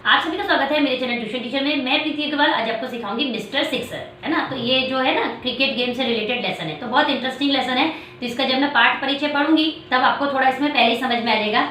आप सभी का स्वागत है मेरे चैनल ट्यूशन टीचर में। मैं प्रीति अग्रवाल आज आपको सिखाऊंगी मिस्टर सिक्सर, है ना। तो ये जो है ना क्रिकेट गेम से रिलेटेड लेसन है, तो बहुत इंटरेस्टिंग लेसन है। तो इसका जब मैं पाठ परिचय पढ़ूंगी तब आपको थोड़ा इसमें पहले ही समझ में आ जाएगा।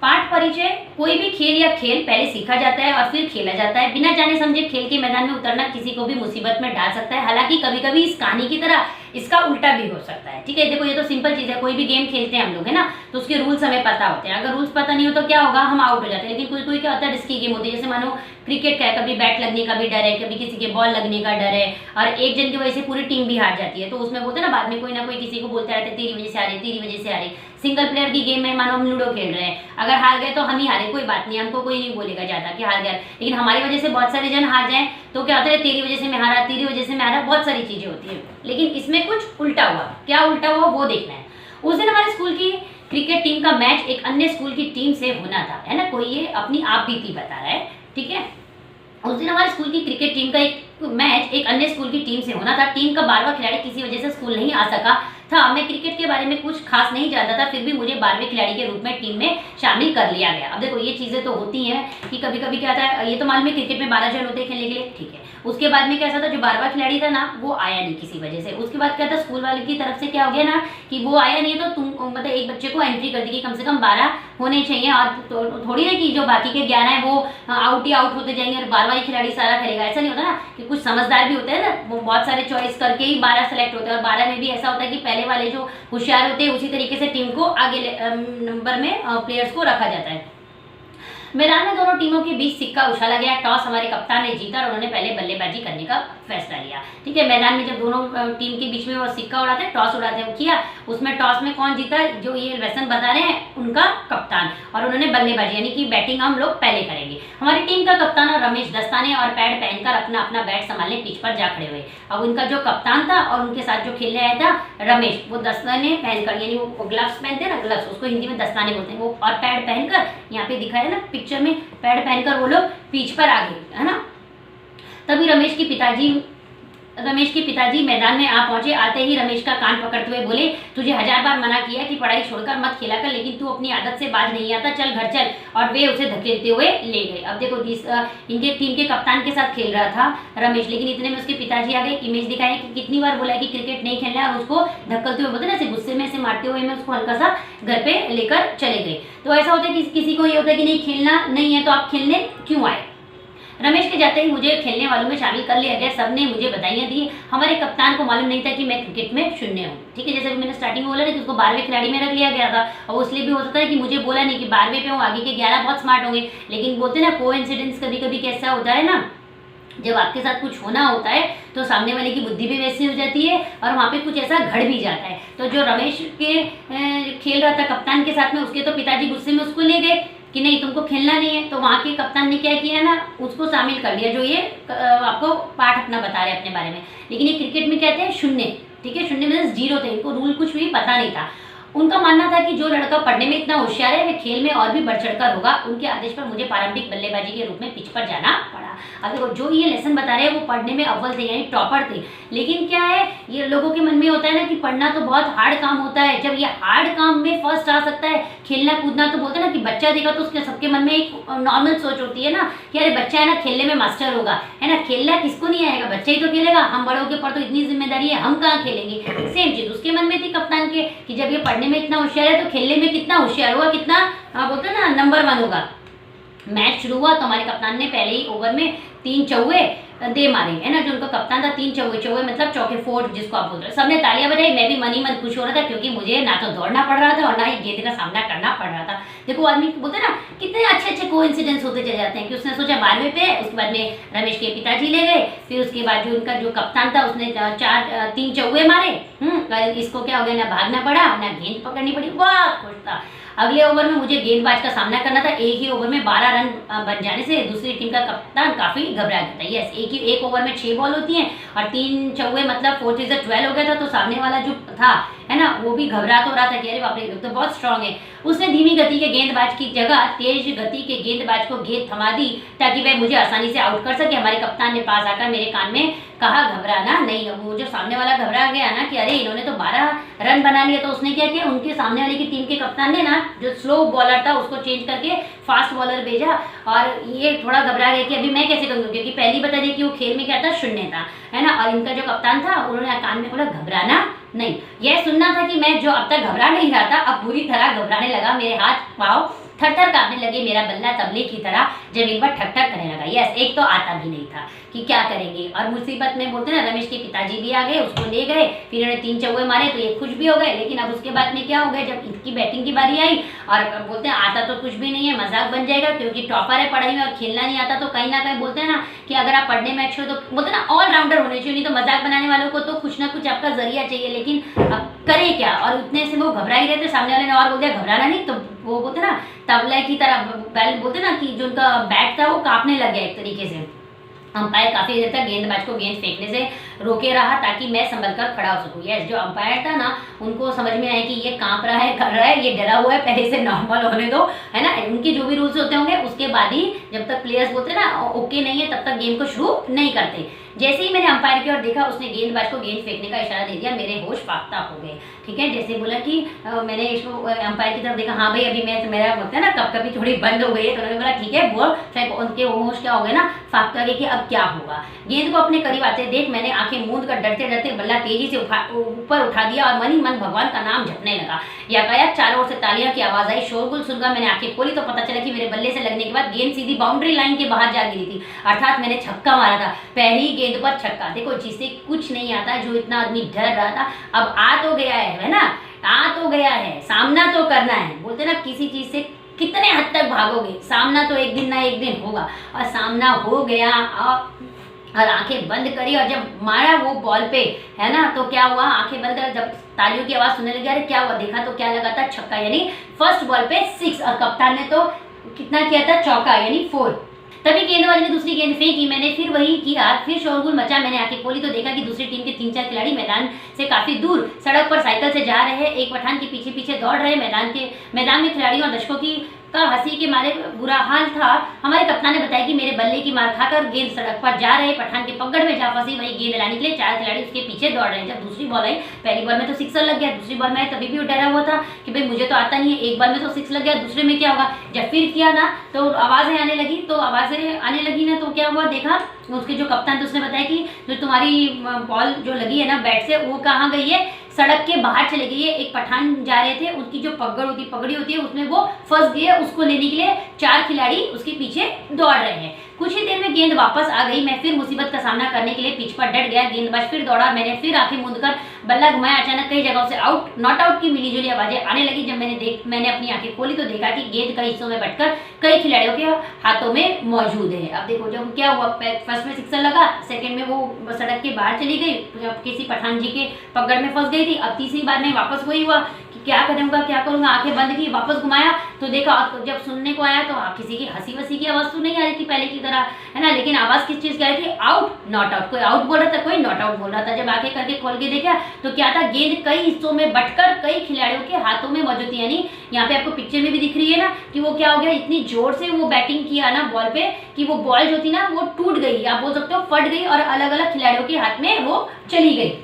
पाठ परिचय, कोई भी खेल या खेल पहले सीखा जाता है और फिर खेला जाता है। बिना जाने समझे खेल के मैदान में उतरना किसी को भी मुसीबत में डाल सकता है। हालांकि कभी कभी इस कहानी की तरह इसका उल्टा भी हो सकता है। ठीक है, देखो ये तो सिंपल चीज है। कोई भी गेम खेलते हैं हम लोग, है ना, तो उसके रूल्स हमें पता होते हैं। अगर रूल्स पता नहीं हो तो क्या होगा, हम आउट हो जाते हैं। लेकिन कोई कोई क्या होता है, रिस्की गेम होती है। जैसे मानो क्रिकेट का है, कभी बैट लगने का भी डर है, कभी किसी के बॉल लगने का डर है, और एक जन की वजह से पूरी टीम भी हार जाती है। तो उसमें बोलते हैं ना, बाद में कोई ना कोई किसी को बोलते रहते हैं तेरी वजह से आ रही, तेरी वजह से आ रही। सिंगल प्लेयर की गेम में मानो हम लूडो खेल रहे हैं, अगर हार गए तो हम ही हारे, कोई बात नहीं, हमको कोई नहीं बोलेगा ज्यादा कि हार गया। लेकिन हमारी वजह से बहुत सारे जन हार जाए तो क्या होता है, तेरी वजह से मैं हारा, तेरी वजह से मैं हारा, बहुत सारी चीजें होती है। लेकिन इसमें कुछ उल्टा हुआ। क्या उल्टा हुआ वो देखना है। उस दिन हमारे स्कूल की क्रिकेट टीम का मैच एक अन्य स्कूल की टीम से होना था, है ना। कोई ये अपनी आप बीती बता रहा है, ठीक है। उस दिन हमारे स्कूल की क्रिकेट टीम का एक मैच एक अन्य स्कूल की टीम से होना था। टीम का 12वां खिलाड़ी किसी वजह से स्कूल नहीं आ सका था। मैं क्रिकेट के बारे में कुछ खास नहीं जानता था, फिर भी मुझे 12वें खिलाड़ी के रूप में टीम में शामिल कर लिया गया। अब देखो ये चीजें तो होती हैं कि कभी कभी क्या होता है, ये तो मालूम है क्रिकेट में 12 जन होते हैं खेलने के लिए, ठीक है। उसके बाद में कैसा था, जो 12वां खिलाड़ी था ना वो आया नहीं किसी वजह से। उसके बाद क्या था, स्कूल वाले की तरफ से क्या हो गया ना कि वो आया नहीं, तो तुम मतलब एक बच्चे को एंट्री कर दी कि कम से कम 12 होने चाहिए। और थोड़ी ना कि जो बाकी के 11 है वो आउट ही आउट होते जाएंगे और 12वां ही खिलाड़ी सारा खेलेगा, ऐसा नहीं होता ना। कि कुछ समझदार भी होते हैं ना, वो बहुत सारे चॉइस करके ही 12 सेलेक्ट होते हैं। और 12 में भी ऐसा होता है कि पहले वाले जो होशियार होते हैं उसी तरीके से टीम को आगे नंबर में प्लेयर्स को रखा जाता है। मैदान में दोनों टीमों के बीच सिक्का उछाला गया। टॉस हमारे कप्तान ने जीता और उन्होंने पहले बल्लेबाजी करने का फैसला लिया, ठीक है। मैदान में जब दोनों टीम के बीच में वो सिक्का उड़ाते हैं, टॉस उड़ाते हैं, वो किया। उसमें टॉस में कौन जीता, जो ये लेसन बता रहे हैं उनका कप्तान, और उन्होंने बल्लेबाजी यानी कि बैटिंग हम लोग पहले करेंगे। हमारी टीम का कप्तान और रमेश दस्ताने और पैड पहनकर अपना अपना बैट संभालने पिच पर जा खड़े हुए। अब उनका जो कप्तान था और उनके साथ जो खेलने आया था रमेश, वो दस्ताने पहनकर, यानी वो ग्लव्स पहनते हैं ना, ग्लव्स उसको हिंदी में दस्ताने बोलते हैं वो, और पैड पहनकर, यहाँ पे दिखाया है ना पिक्चर में, पैड पहनकर वो लोग पिच पर आ गए, है ना। तभी रमेश के पिताजी मैदान में आ पहुंचे। आते ही रमेश का कान पकड़ते हुए बोले, तुझे 1000 बार मना किया कि पढ़ाई छोड़कर मत खेला कर, लेकिन तू अपनी आदत से बाज नहीं आता, चल घर चल। और वे उसे धकेलते हुए ले गए। अब देखो इनके टीम के कप्तान के साथ खेल रहा था रमेश, लेकिन इतने में उसके पिताजी आ गए। इमेज दिखाई कि कितनी बार बोला कि क्रिकेट नहीं खेलना है, और उसको धक्कलते हुए बोलते ना, ऐसे गुस्से में से मारते हुए में उसको हल्का सा घर पे लेकर चले गए। तो ऐसा होता है कि किसी को ये होता है कि नहीं खेलना नहीं है तो आप खेलने क्यों आए। रमेश के जाते ही मुझे खेलने वालों में शामिल कर लिया गया। सबने मुझे बधाइयां दी। हमारे कप्तान को मालूम नहीं था कि मैं क्रिकेट में शून्य हूँ, ठीक है। जैसे मैंने स्टार्टिंग में बोला ना कि उसको 12वें खिलाड़ी में रख लिया गया था, और इसलिए भी होता था कि मुझे बोला नहीं कि 12वें पे हूँ, आगे के 11 बहुत स्मार्ट होंगे। लेकिन बोलते ना कोइंसिडेंस, कभी कभी कैसा होता है ना, जब आपके साथ कुछ होना होता है तो सामने वाले की बुद्धि भी वैसी हो जाती है और वहाँ पे कुछ ऐसा घड़ भी जाता है। तो जो रमेश के खेल रहा था कप्तान के साथ में, उसके तो पिताजी गुस्से में उसको ले गए कि नहीं तुमको खेलना नहीं है। तो वहाँ के कप्तान ने क्या किया ना, उसको शामिल कर लिया, जो ये आपको पाठ अपना बता रहे हैं अपने बारे में। लेकिन ये क्रिकेट में कहते हैं शून्य, ठीक है। शून्य मीन्स 0 थे, इनको रूल कुछ भी पता नहीं था। उनका मानना था कि जो लड़का पढ़ने में इतना होशियार है वह खेल में और भी बढ़ चढ़कर होगा। उनके आदेश पर मुझे पारंपरिक बल्लेबाजी के रूप में पिच पर जाना पड़ा। अब देखो जो ये लेसन बता रहे हैं वो पढ़ने में अव्वल थे, यानी टॉपर थे। लेकिन क्या है, ये लोगों के मन में होता है ना कि पढ़ना तो बहुत हार्ड काम होता है। जब ये हार्ड काम में फर्स्ट आ सकता है, खेलना कूदना, तो बोलते हैं ना कि बच्चा देखा तो उसके सबके मन में एक नॉर्मल सोच होती है ना कि अरे बच्चा है ना खेलने में मास्टर होगा, है ना। खेलना किसको नहीं आएगा, बच्चा ही तो खेलेगा। हम बड़ों के ऊपर तो इतनी जिम्मेदारी है, हम कहाँ खेलेंगे। सेम चीज उसके मन में थी कप्तान के कि जब ये पढ़ने में इतना होशियार है तो खेलने में कितना होशियार होगा, कितना बोलते हैं ना नंबर 1 होगा। मैच शुरू हुआ तो हमारे कप्तान ने पहले ही ओवर में 3 चौके दे मारे, है ना। जो उनका कप्तान था 3 चौके, चौके मतलब चौके 4 जिसको आप बोल रहे हो। सबने तालियां बजाई, मैं भी मन ही मन खुश हो रहा था क्योंकि मुझे ना तो दौड़ना पड़ रहा था और ना ही गेंद का सामना करना पड़ रहा था। देखो आदमी बोलते हैं ना कितने अच्छे अच्छे कोइंसिडेंस होते चले जाते हैं कि उसने सोचा 12वें पे, उसके बाद में रमेश के पिताजी ले गए, फिर उसके बाद जो उनका जो कप्तान था उसने 3 चौके मारे। इसको क्या हो गया, ना भागना पड़ा ना गेंद पकड़नी पड़ी, बहुत खुश था। अगले ओवर में मुझे गेंदबाज का सामना करना था। एक ही ओवर में 12 रन बन जाने से दूसरी टीम का कप्तान काफी घबरा गया था। यस, एक ओवर में 6 बॉल होती हैं और 3 चौके मतलब 4 3 12 हो गया था। तो सामने वाला जो था है ना, वो भी घबरा तो रहा था कि अरे बाप रे तो बहुत स्ट्रांग है। उसने धीमी गति के गेंदबाज की जगह तेज गति के गेंदबाज को गेंद थमा दी ताकि वह मुझे आसानी से आउट कर सके। हमारे कप्तान ने पास आकर मेरे कान में कहा घबराना नहीं। वो जो सामने वाला घबरा गया ना कि अरे इन्होंने तो 12 रन बना लिया, तो उसने क्या किया, उनके सामने वाले की टीम के कप्तान ने ना जो स्लो बॉलर था उसको चेंज करके फास्ट बॉलर भेजा। और ये थोड़ा घबरा गया कि अभी मैं कैसे करूँगा, क्योंकि पहली बता दी कि वो खेल में क्या था, शून्य था, है ना। और इनका जो कप्तान था उन्होंने कान में बोला घबराना नहीं। यह सुनना था कि मैं जो अब तक घबरा नहीं रहा था अब बुरी तरह घबराने लगा। मेरे हाथ पाँव थर-थर कांपने लगे, मेरा बल्ला तबले की तरह जमीन पर ठक-ठक करने लगा। यस, एक तो आता भी नहीं था कि क्या करेंगे। और मुसीबत में बोलते ना रमेश के पिताजी भी आ गए, उसको ले गए, फिर उन्होंने 3 चौके मारे तो ये खुश भी हो गए। लेकिन अब उसके बाद में क्या हो गया, जब इनकी बैटिंग की बारी आई और बोलते हैं आता तो कुछ भी नहीं है, मजाक बन जाएगा क्योंकि टॉपर है पढ़ाई में और खेलना नहीं आता, तो कहीं ना कहीं बोलते हैं ना कि अगर आप पढ़ने में अच्छे हो तो बोलते हैं ना ऑलराउंडर होने चाहिए, नहीं तो मजाक बनाने वालों को तो कुछ ना कुछ आपका जरिया चाहिए। लेकिन अब करे क्या, और उतने से वो घबरा ही रहे थे, सामने वाले ने और बोल दिया घबराना नहीं, तो वो बोलते ना तबला की तरह बोलते ना कि जो उनका बैट था वो कांपने लग गया एक तरीके से। अंपायर काफी देर तक गेंदबाज को गेंद फेंकने से रोके रहा ताकि मैं संभल कर खड़ा हो सकूं। यस, जो अंपायर था ना उनको समझ में आया कि ये कांप रहा है, कर रहा है, ये डरा हुआ है, पहले से नॉर्मल होने दो, है ना। उनके जो भी रूल्स होते होंगे उसके बाद ही, जब तक प्लेयर्स बोलते ना ओके नहीं है तब तक गेम को शुरू नहीं करते। जैसे ही मैंने अंपायर की ओर देखा उसने गेंदबाज को गेंद फेंकने का इशारा दे दिया, मेरे होश फाख्ता हो गए। ठीक है, जैसे बोला कि मैंने इसको अंपायर की तरफ देखा, हाँ भाई अभी मैं मेरा बोलते हैं ना कब कभी थोड़ी बंद हो गई है, तो उन्होंने बोला ठीक है बॉल फेंक। उनके होश क्या हो गए ना, फाख्ता गए कि अब क्या होगा। गेंद को अपने करीब आते देख मैंने आंखें मूंद कर डरते डरते बल्ला तेजी से ऊपर उठा दिया और मन ही मन भगवान का नाम जपने लगा। यातायात चारों ओर से तालियों की आवाज आई, शोरगुल सुनकर मैंने आंखें खोली तो पता चला कि मेरे बल्ले से लगने के बाद गेंद सीधी बाउंड्री लाइन के बाहर जा गिरी थी, अर्थात मैंने छक्का मारा था। पहली गेंद पर छक्का। देखो जिसे कुछ नहीं आता, जो इतना आदमी डर रहा था, अब आ तो गया है ना, आ तो गया है, सामना तो करना है। बोलते ना किसी चीज से कितने हद तक भागोगे, सामना तो एक दिन ना एक दिन होगा। और सामना हो गया और आंखें बंद करी और जब मारा वो बॉल पे, है ना, तो क्या हुआ, आंखें बंद कर जब तालियों की आवाज सुनने लगी, अरे क्या हुआ, देखा तो क्या लगा था, छक्का, यानी फर्स्ट बॉल पे 6। और कप्तान ने तो कितना किया था, चौका, यानी 4। तभी गेंदबाज ने दूसरी गेंद फेंकी, मैंने फिर वही किया, फिर शोरगुल मचा। मैंने आंखें खोली तो देखा कि दूसरी टीम के 3-4 खिलाड़ी मैदान से काफी दूर सड़क पर साइकिल से जा रहे हैं, एक पठान के पीछे पीछे दौड़ रहे। मैदान में खिलाड़ियों और दर्शकों का हंसी के मारे बुरा हाल था। हमारे कप्तान ने बताया कि मेरे बल्ले की मार खाकर गेंद सड़क पर जा रहे पठान के पकड़ में जा फंसी, वही गेंद लाने के लिए 4 खिलाड़ी उसके पीछे दौड़ रहे हैं। जब दूसरी बॉल आई, पहली बॉल में तो 6 लग गया, दूसरी बॉल में तभी भी वो डरा हुआ था कि भाई मुझे तो आता नहीं है, एक बॉल में तो 6 लग गया, दूसरे में क्या होगा। जब फिर किया ना तो आवाजें आने लगी, ना तो क्या हुआ, देखा उसके जो कप्तान थे उसने बताया कि जो तुम्हारी बॉल जो लगी है ना बैट से, वो कहाँ गई है, सड़क के बाहर चले गई है। एक पठान जा रहे थे, उसकी जो पगड़ी होती है उसमें वो फंस गई है, उसको लेने के लिए 4 खिलाड़ी उसके पीछे दौड़ रहे हैं। कुछ ही देर में गेंद वापस आ गई, मैं फिर मुसीबत का सामना करने के लिए पिच पर डट गया। गेंदबाज फिर दौड़ा, मैंने फिर आंखें मूंदकर बल्ला घुमाया। अचानक कई जगहों से आउट, नॉट आउट की मिलीजुली आवाजें आने लगी। जब मैंने अपनी आंखें खोली तो देखा कि गेंद कई हिस्सों में बंटकर कई खिलाड़ियों के हाथों में मौजूद है। अब देखो जब क्या हुआ, फर्स्ट में 6 लगा, सेकंड में वो सड़क के बाहर चली गई, किसी पठान जी के पकड़ में फंस गई थी। अब तीसरी बार में वापस वही हुआ कि क्या करूंगा, आंखें बंद की, वापस घुमाया तो देखा, तो जब सुनने को आया तो किसी की हंसी वसी की आवाज तो नहीं आ रही थी पहले की तरह, है ना, लेकिन आवाज किस चीज की आ रही थी, आउट नॉट आउट। कोई आउट बोल रहा था, कोई नॉट आउट बोल रहा था। जब आंखें करके खोल के देखा तो क्या था, गेंद कई हिस्सों में बंटकर कई खिलाड़ियों के हाथों में मौजूद थी। यानी यहाँ पे आपको पिक्चर में भी दिख रही है ना कि वो क्या हो गया, इतनी जोर से वो बैटिंग किया ना बॉल पे कि वो बॉल जो थी ना वो टूट गई, आप बोल सकते हो फट गई और अलग अलग खिलाड़ियों के हाथ में वो चली गई।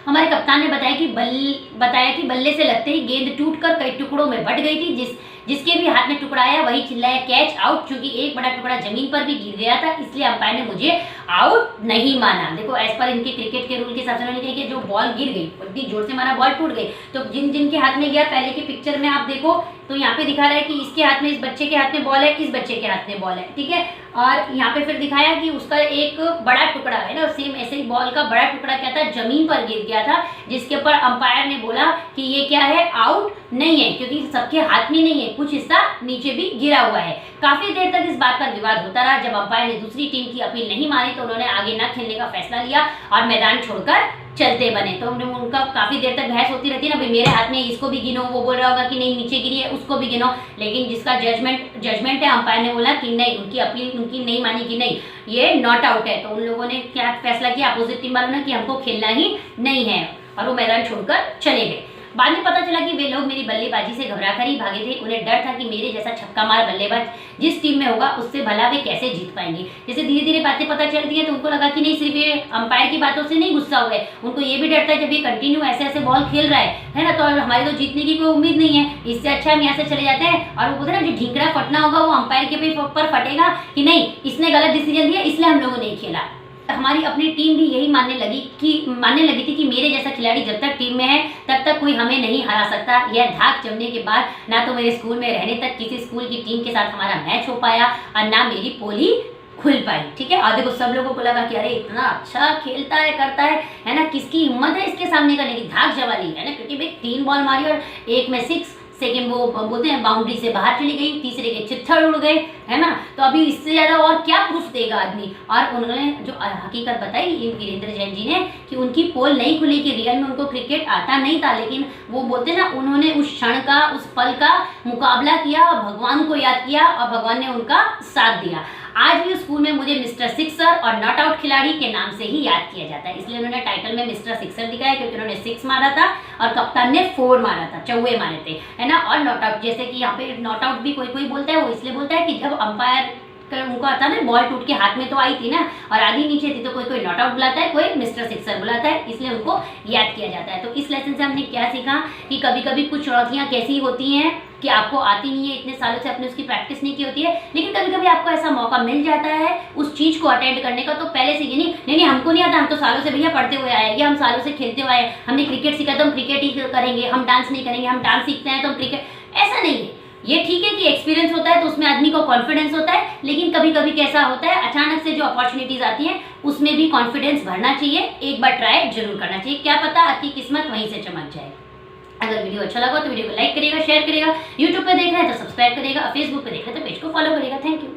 हमारे कप्तान ने बताया कि बल्ले से लगते ही गेंद टूटकर कई टुकड़ों में बट गई थी। जिसके भी हाथ में टुकड़ा आया वही चिल्लाया कैच आउट। चूंकि एक बड़ा टुकड़ा जमीन पर भी गिर गया था इसलिए अंपायर ने मुझे आउट नहीं माना। देखो एज पर इनके क्रिकेट के रूल के हिसाब से उन्होंने कहा कि जो बॉल गिर गई, इतनी जोर से मारा बॉल टूट गई, तो जिनके हाथ में गया, पहले की पिक्चर में आप देखो तो यहाँ पे दिखा रहा है कि इसके हाथ में, इस बच्चे के हाथ में बॉल है, इस बच्चे के हाथ में बॉल है, ठीक है। और यहाँ पे फिर दिखाया कि उसका एक बड़ा टुकड़ा है ना, सेम ऐसे ही बॉल का बड़ा टुकड़ा क्या था, जमीन पर गिर गया था, जिसके ऊपर अंपायर ने बोला कि ये क्या है, आउट नहीं है, क्योंकि सबके हाथ में नहीं है, कुछ हिस्सा नीचे भी गिरा हुआ है। काफी देर तक इस बात पर विवाद होता रहा। जब अंपायर ने दूसरी टीम की अपील नहीं मानी तो उन्होंने आगे न खेलने का फैसला लिया और मैदान छोड़कर चलते बने। तो उनका काफी देर तक बहस होती रहती है ना, भाई मेरे हाथ में, इसको भी गिनो, वो बोल रहा होगा कि नहीं नीचे गिरी है, उसको भी गिनो, लेकिन जिसका जजमेंट है, अंपायर ने बोला कि नहीं, उनकी अपील उनकी नहीं मानी कि नहीं ये नॉट आउट है। तो उन लोगों ने क्या फैसला किया, अपोजिट टीम वालों ने, कि हमको खेलना ही नहीं है। और वो मैदान छोड़कर चले गए। बाद में पता चला कि वे लोग मेरी बल्लेबाजी से घबराकर ही भागे थे। उन्हें डर था कि मेरे जैसा छक्का मार बल्लेबाज जिस टीम में होगा उससे भला वे कैसे जीत पाएंगे। जैसे धीरे धीरे बातें पता चलती हैं तो उनको लगा कि नहीं, सिर्फ ये अंपायर की बातों से नहीं गुस्सा हुए, उनको ये भी डर था जब ये कंटिन्यू ऐसे ऐसे बॉल खेल रहा है ना, तो हमारे तो जीतने की कोई उम्मीद नहीं है, इससे अच्छा हम यहाँ से चले जाते हैं। और वो बोलते ना, जो ढींकड़ा फटना होगा वो अंपायर के ऊपर फटेगा कि नहीं, इसने गलत डिसीजन दिया इसलिए हम लोगों ने खेला। हमारी अपनी टीम भी यही मानने लगी थी कि मेरे जैसा खिलाड़ी जब तक टीम में है तब तक कोई हमें नहीं हरा सकता। यह धाक जमने के बाद ना तो मेरे स्कूल में रहने तक किसी स्कूल की टीम के साथ हमारा मैच हो पाया और ना मेरी पोली खुल पाई। ठीक है, और देखो सब लोगों को लगा कि अरे इतना अच्छा खेलता है, करता है ना, किसकी हिम्मत है इसके सामने करने की, धाक जमा ली है ना, क्योंकि भाई 3 बॉल मारी और 1 में 6, सेकेंड वो बोलते हैं बाउंड्री से बाहर चली गई, तीसरे के चित्थड़ उड़ गए, है ना। तो अभी इससे ज़्यादा और क्या प्रूफ देगा आदमी। और उन्होंने जो हकीकत बताई इन वीरेंद्र जैन जी ने कि उनकी पोल नहीं खुली, कि रियल में उनको क्रिकेट आता नहीं था, लेकिन वो बोलते ना, उन्होंने उस क्षण का, उस पल का मुकाबला किया, भगवान को याद किया और भगवान ने उनका साथ दिया। आज भी स्कूल में मुझे मिस्टर सिक्सर और नॉट आउट खिलाड़ी के नाम से ही याद किया जाता है, इसलिए उन्होंने टाइटल में मिस्टर सिक्सर दिखाया क्योंकि उन्होंने 6 मारा था और कप्तान ने 4 मारा था, चौवे मारे थे, है ना। और नॉट आउट, जैसे कि यहाँ पे नॉट आउट भी कोई कोई बोलता है, वो इसलिए बोलता है कि जब अंपायर उनको आता ना, बॉल टूट के हाथ में तो आई थी ना और आधी नीचे थी, तो कोई कोई नॉट आउट बुलाता है, कोई मिस्टर सिक्सर बुलाता है, इसलिए उनको याद किया जाता है। तो इस लेसन से हमने क्या सीखा कि कभी कभी कुछ चुनौतियाँ कैसी होती हैं कि आपको आती नहीं है, इतने सालों से आपने उसकी प्रैक्टिस नहीं की होती है, लेकिन कभी कभी आपको ऐसा मौका मिल जाता है उस चीज़ को अटेंड करने का। तो पहले से ये नहीं हमको नहीं आता, हम तो सालों से भैया पढ़ते हुए आए, या हम सालों से खेलते हुए आए, हमने क्रिकेट सीखा तो हम क्रिकेट ही करेंगे, हम डांस नहीं करेंगे, हम डांस सीखते हैं तो हम क्रिकेट, ऐसा नहीं है। ये ठीक है कि एक्सपीरियंस होता है तो उसमें आदमी को कॉन्फिडेंस होता है, लेकिन कभी कभी कैसा होता है, अचानक से जो अपॉर्चुनिटीज आती हैं उसमें भी कॉन्फिडेंस भरना चाहिए, एक बार ट्राई जरूर करना चाहिए, क्या पता आपकी किस्मत वहीं से चमक जाए। अगर वीडियो अच्छा लगा तो वीडियो को लाइक करिएगा, शेयर करिएगा, यूट्यूब पे देख रहे हैं तो सब्सक्राइब करिएगा, फेसबुक पे देख रहे हैं तो पेज को फॉलो करिएगा। Thank you.